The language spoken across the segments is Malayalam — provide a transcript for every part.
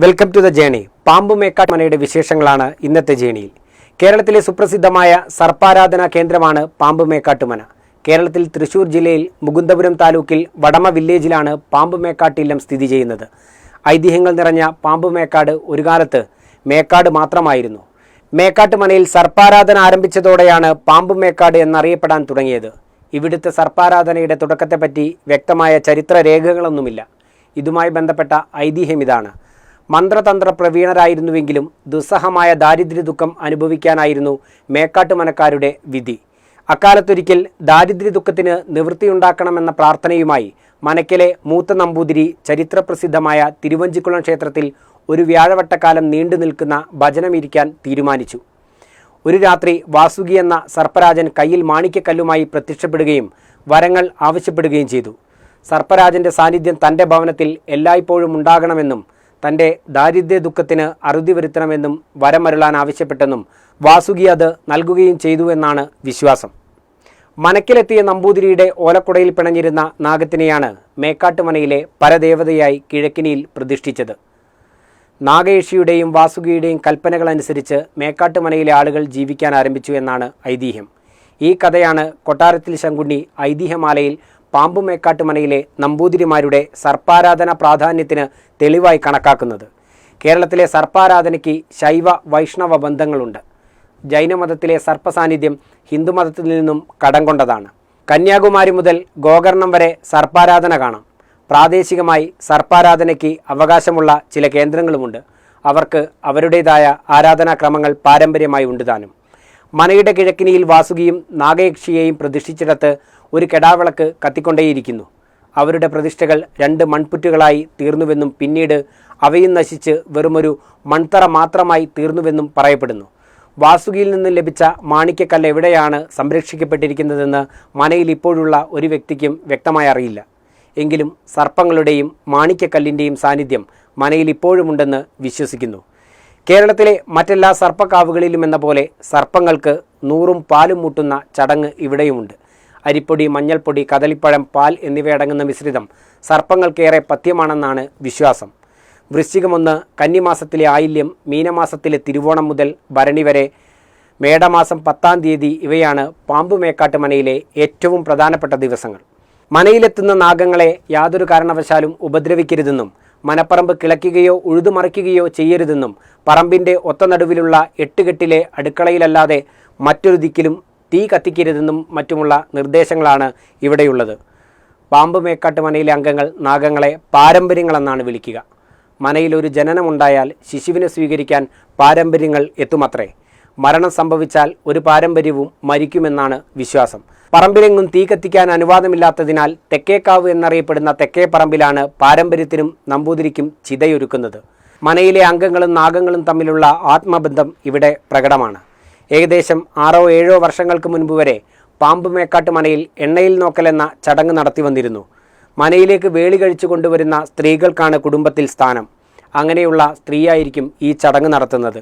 Welcome to the journey. Pambummekkattu മനയുടെ വിശേഷങ്ങളാണ് ഇന്നത്തെ ജേണിയിൽ. കേരളത്തിലെ സുപ്രസിദ്ധമായ സർപ്പാരാധനാ കേന്ദ്രമാണ് പാമ്പുമേക്കാട്ടുമന. കേരളത്തിൽ തൃശൂർ ജില്ലയിൽ മുകുന്ദപുരം താലൂക്കിൽ വടമ വില്ലേജിലാണ് പാമ്പുമേക്കാട്ട് ഇല്ലം സ്ഥിതി ചെയ്യുന്നത്. ഐതിഹ്യങ്ങൾ നിറഞ്ഞ പാമ്പുമേക്കാട് ഒരു കാലത്ത് മേക്കാട് മാത്രമായിരുന്നു. മേക്കാട്ട് മനയിൽ സർപ്പാരാധന ആരംഭിച്ചതോടെയാണ് പാമ്പുമേക്കാട് എന്നറിയപ്പെടാൻ തുടങ്ങിയത്. ഇവിടുത്തെ സർപ്പാരാധനയുടെ തുടക്കത്തെപ്പറ്റി വ്യക്തമായ ചരിത്ര രേഖകളൊന്നുമില്ല. ഇതുമായി ബന്ധപ്പെട്ട ഐതിഹ്യം ഇതാണ്. മന്ത്രതന്ത്ര പ്രവീണരായിരുന്നുവെങ്കിലും ദുസ്സഹമായ ദാരിദ്ര്യ ദുഃഖം അനുഭവിക്കാനായിരുന്നു മേക്കാട്ടുമനക്കാരുടെ വിധി. അക്കാലത്തൊരിക്കൽ ദാരിദ്ര്യ ദുഃഖത്തിന് നിവൃത്തിയുണ്ടാക്കണമെന്ന പ്രാർത്ഥനയുമായി മനക്കലെ മൂത്ത നമ്പൂതിരി ചരിത്രപ്രസിദ്ധമായ തിരുവഞ്ചിക്കുളം ക്ഷേത്രത്തിൽ ഒരു വ്യാഴവട്ടക്കാലം നീണ്ടു നിൽക്കുന്ന ഭജനമിരിക്കാൻ തീരുമാനിച്ചു. ഒരു രാത്രി വാസുകി എന്ന സർപ്പരാജൻ കയ്യിൽ മാണിക്യക്കല്ലുമായി പ്രത്യക്ഷപ്പെടുകയും വരങ്ങൾ ആവശ്യപ്പെടുകയും ചെയ്തു. സർപ്പരാജൻ്റെ സാന്നിധ്യം തൻ്റെ ഭവനത്തിൽ എല്ലായ്പ്പോഴും ഉണ്ടാകണമെന്നും തൻ്റെ ദാരിദ്ര്യ ദുഃഖത്തിന് അറുതി വരുത്തണമെന്നും വരമരുളാൻ ആവശ്യപ്പെട്ടെന്നും വാസുകി അത് നൽകുകയും ചെയ്തു എന്നാണ് വിശ്വാസം. മനക്കിലെത്തിയ നമ്പൂതിരിയുടെ ഓലക്കുടയിൽ പിണഞ്ഞിരുന്ന നാഗത്തിനെയാണ് മേക്കാട്ടുമനയിലെ പരദേവതയായി കിഴക്കിനിയിൽ പ്രതിഷ്ഠിച്ചത്. നാഗയക്ഷിയുടെയും വാസുകിയുടെയും കൽപ്പനകളനുസരിച്ച് മേക്കാട്ടുമനയിലെ ആളുകൾ ജീവിക്കാൻ ആരംഭിച്ചു എന്നാണ് ഐതിഹ്യം. ഈ കഥയാണ് കൊട്ടാരത്തിൽ ശങ്കുണ്ണി ഐതിഹ്യമാലയിൽ പാമ്പുമേക്കാട്ടുമനയിലെ നമ്പൂതിരിമാരുടെ സർപ്പാരാധന പ്രാധാന്യത്തിന് തെളിവായി കണക്കാക്കുന്നത്. കേരളത്തിലെ സർപ്പാരാധനയ്ക്ക് ശൈവ വൈഷ്ണവ ബന്ധങ്ങളുണ്ട്. ജൈനമതത്തിലെ സർപ്പസാന്നിധ്യം ഹിന്ദുമതത്തിൽ നിന്നും കടം കൊണ്ടതാണ്. കന്യാകുമാരി മുതൽ ഗോകർണം വരെ സർപ്പാരാധന കാണാം. പ്രാദേശികമായി സർപ്പാരാധനയ്ക്ക് അവകാശമുള്ള ചില കേന്ദ്രങ്ങളുമുണ്ട്. അവർക്ക് അവരുടേതായ ആരാധനാക്രമങ്ങൾ പാരമ്പര്യമായി ഉണ്ട് താനും. മനയുടെ കിഴക്കിനിയിൽ വാസുകിയും നാഗയക്ഷിയെയും പ്രതിഷ്ഠിച്ചിടത്ത് ഒരു കെടാവിളക്ക് കത്തിക്കൊണ്ടേയിരിക്കുന്നു. അവരുടെ പ്രതിഷ്ഠകൾ 2 മൺപുറ്റുകളായി തീർന്നുവെന്നും പിന്നീട് അവയും നശിച്ച് വെറുമൊരു മൺതറ മാത്രമായി തീർന്നുവെന്നും പറയപ്പെടുന്നു. വാസുകിയിൽ നിന്ന് ലഭിച്ച മാണിക്യക്കല്ല് എവിടെയാണ് സംരക്ഷിക്കപ്പെട്ടിരിക്കുന്നതെന്ന് മനയിൽ ഇപ്പോഴുള്ള ഒരു വ്യക്തിക്കും വ്യക്തമായി അറിയില്ല. എങ്കിലും സർപ്പങ്ങളുടെയും മാണിക്യക്കല്ലിൻ്റെയും സാന്നിധ്യം മനയിൽ ഇപ്പോഴുമുണ്ടെന്ന് വിശ്വസിക്കുന്നു. കേരളത്തിലെ മറ്റെല്ലാ സർപ്പക്കാവുകളിലും എന്ന പോലെ സർപ്പങ്ങൾക്ക് നൂറും പാലും മുട്ടുന്ന ചടങ്ങ് ഇവിടെയുമുണ്ട്. അരിപ്പൊടി, മഞ്ഞൾപ്പൊടി, കദളിപ്പഴം, പാൽ എന്നിവയടങ്ങുന്ന മിശ്രിതം സർപ്പങ്ങൾക്കേറെ പഥ്യമാണെന്നാണ് വിശ്വാസം. വൃശ്ചികം 1 കന്നിമാസത്തിലെ ആയില്യം, മീനമാസത്തിലെ തിരുവോണം മുതൽ ഭരണി വരെ, മേടമാസം 10-ാം തീയതി ഇവയാണ് പാമ്പുമേക്കാട്ട് മനയിലെ ഏറ്റവും പ്രധാനപ്പെട്ട ദിവസങ്ങൾ. മനയിലെത്തുന്ന നാഗങ്ങളെ യാതൊരു കാരണവശാലും ഉപദ്രവിക്കരുതെന്നും മനപ്പറമ്പ് കിളയ്ക്കുകയോ ഉഴുതുമറിക്കുകയോ ചെയ്യരുതെന്നും പറമ്പിൻ്റെ ഒത്ത നടുവിലുള്ള 8 കെട്ടിലെ അടുക്കളയിലല്ലാതെ മറ്റൊരു ദിക്കിലും തീ കത്തിക്കരുതെന്നും മറ്റുമുള്ള നിർദ്ദേശങ്ങളാണ് ഇവിടെയുള്ളത്. പാമ്പുമേക്കാട്ട് മനയിലെ അംഗങ്ങൾ നാഗങ്ങളെ പാരമ്പര്യങ്ങളെന്നാണ് വിളിക്കുക. മനയിൽ ഒരു ജനനമുണ്ടായാൽ ശിശുവിനെ സ്വീകരിക്കാൻ പാരമ്പര്യങ്ങൾ എത്തുമത്രേ. മരണം സംഭവിച്ചാൽ ഒരു പാരമ്പര്യവും മരിക്കുമെന്നാണ് വിശ്വാസം. പറമ്പിലെങ്ങും തീ കത്തിക്കാൻ അനുവാദമില്ലാത്തതിനാൽ തെക്കേക്കാവ് എന്നറിയപ്പെടുന്ന തെക്കേ പറമ്പിലാണ് പാരമ്പര്യത്തിനും നമ്പൂതിരിക്കും ചിതയൊരുക്കുന്നത്. മനയിലെ അംഗങ്ങളും നാഗങ്ങളും തമ്മിലുള്ള ആത്മബന്ധം ഇവിടെ പ്രകടമാണ്. ഏകദേശം 6-7 വർഷങ്ങൾക്ക് മുൻപ് വരെ പാമ്പുമേക്കാട്ട് മനയിൽ എണ്ണയിൽ നോക്കൽ എന്ന ചടങ്ങ് നടത്തി വന്നിരുന്നു. മനയിലേക്ക് വേളി കഴിച്ചു കൊണ്ടുവരുന്ന സ്ത്രീകൾക്കാണ് കുടുംബത്തിൽ സ്ഥാനം. അങ്ങനെയുള്ള സ്ത്രീയായിരിക്കും ഈ ചടങ്ങ് നടത്തുന്നത്.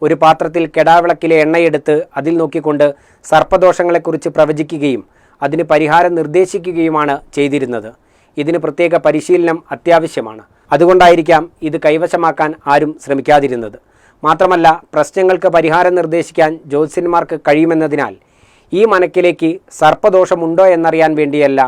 ഒരു പാത്രത്തിൽ കെടാവിളക്കിലെ എണ്ണയെടുത്ത് അതിൽ നോക്കിക്കൊണ്ട് സർപ്പദോഷങ്ങളെക്കുറിച്ച് പ്രവചിക്കുകയും അതിന് പരിഹാരം നിർദ്ദേശിക്കുകയുമാണ് ചെയ്തിരുന്നത്. ഇതിന് പ്രത്യേക പരിശീലനം അത്യാവശ്യമാണ്. അതുകൊണ്ടായിരിക്കാം ഇത് കൈവശമാക്കാൻ ആരും ശ്രമിക്കാതിരുന്നത്. മാത്രമല്ല, പ്രശ്നങ്ങൾക്ക് പരിഹാരം നിർദ്ദേശിക്കാൻ ജ്യോത്സ്യന്മാർക്ക് കഴിയുമെന്നതിനാൽ ഈ മനക്കിലേക്ക് സർപ്പദോഷമുണ്ടോ എന്നറിയാൻ വേണ്ടിയല്ല,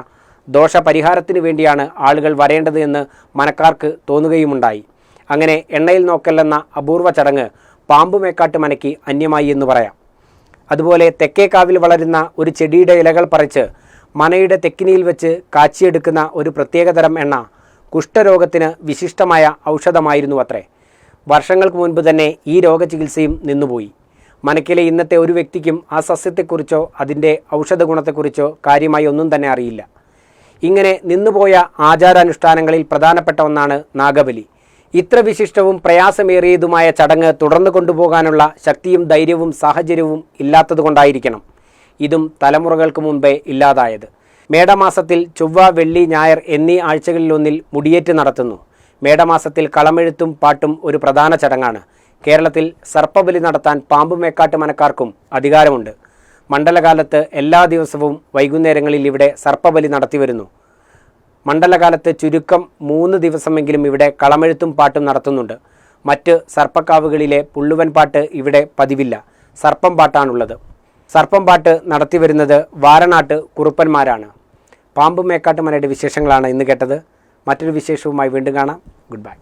ദോഷപരിഹാരത്തിന് വേണ്ടിയാണ് ആളുകൾ വരേണ്ടത് എന്ന് മനക്കാർക്ക് തോന്നുകയുമുണ്ടായി. അങ്ങനെ എണ്ണയിൽ നോക്കലെന്ന അപൂർവ ചടങ്ങ് പാമ്പുമേക്കാട്ട് മനയ്ക്ക് അന്യമായി എന്ന് പറയാം. അതുപോലെ തെക്കേക്കാവിൽ വളരുന്ന ഒരു ചെടിയുടെ ഇലകൾ പറിച്ച് മനയുടെ തെക്കിനിയിൽ വെച്ച് കാച്ചിയെടുക്കുന്ന ഒരു പ്രത്യേകതരം എണ്ണ കുഷ്ഠരോഗത്തിന് വിശിഷ്ടമായ ഔഷധമായിരുന്നു അത്രേ. വർഷങ്ങൾക്ക് മുൻപ് തന്നെ ഈ രോഗചികിത്സയും നിന്നുപോയി. മനക്കിലെ ഇന്നത്തെ ഒരു വ്യക്തിക്കും ആ സസ്യത്തെക്കുറിച്ചോ അതിൻ്റെ ഔഷധ ഗുണത്തെക്കുറിച്ചോ കാര്യമായി ഒന്നും തന്നെ അറിയില്ല. ഇങ്ങനെ നിന്നുപോയ ആചാരാനുഷ്ഠാനങ്ങളിൽ പ്രധാനപ്പെട്ട ഒന്നാണ് നാഗബലി. ഇത്ര വിശിഷ്ടവും പ്രയാസമേറിയതുമായ ചടങ്ങ് തുടർന്നു കൊണ്ടുപോകാനുള്ള ശക്തിയും ധൈര്യവും സാഹചര്യവും ഇല്ലാത്തതുകൊണ്ടായിരിക്കണം ഇതും തലമുറകൾക്ക് മുമ്പേ ഇല്ലാതായത്. മേടമാസത്തിൽ ചൊവ്വ, വെള്ളി, ഞായർ എന്നീ ആഴ്ചകളിലൊന്നിൽ മുടിയേറ്റ് നടത്തുന്നു. മേടമാസത്തിൽ കളമെഴുത്തും പാട്ടും ഒരു പ്രധാന ചടങ്ങാണ്. കേരളത്തിൽ സർപ്പബലി നടത്താൻ പാമ്പുമേക്കാട്ട് മനക്കാർക്കും അധികാരമുണ്ട്. മണ്ഡലകാലത്ത് എല്ലാ ദിവസവും വൈകുന്നേരങ്ങളിൽ ഇവിടെ സർപ്പബലി നടത്തിവരുന്നു. മണ്ഡലകാലത്ത് ചുരുക്കം 3 ദിവസമെങ്കിലും ഇവിടെ കളമെഴുത്തും പാട്ടും നടത്തുന്നുണ്ട്. മറ്റ് സർപ്പക്കാവുകളിലെ പുള്ളുവൻ പാട്ട് ഇവിടെ പതിവില്ല. സർപ്പം പാട്ടാണുള്ളത്. സർപ്പം പാട്ട് നടത്തിവരുന്നത് വാരനാട്ട് കുറുപ്പന്മാരാണ്. പാമ്പ് മേക്കാട്ടുമനയുടെ വിശേഷങ്ങളാണ് ഇന്ന് കേട്ടത്. മറ്റൊരു വിശേഷവുമായി വീണ്ടും കാണാം. Good bye.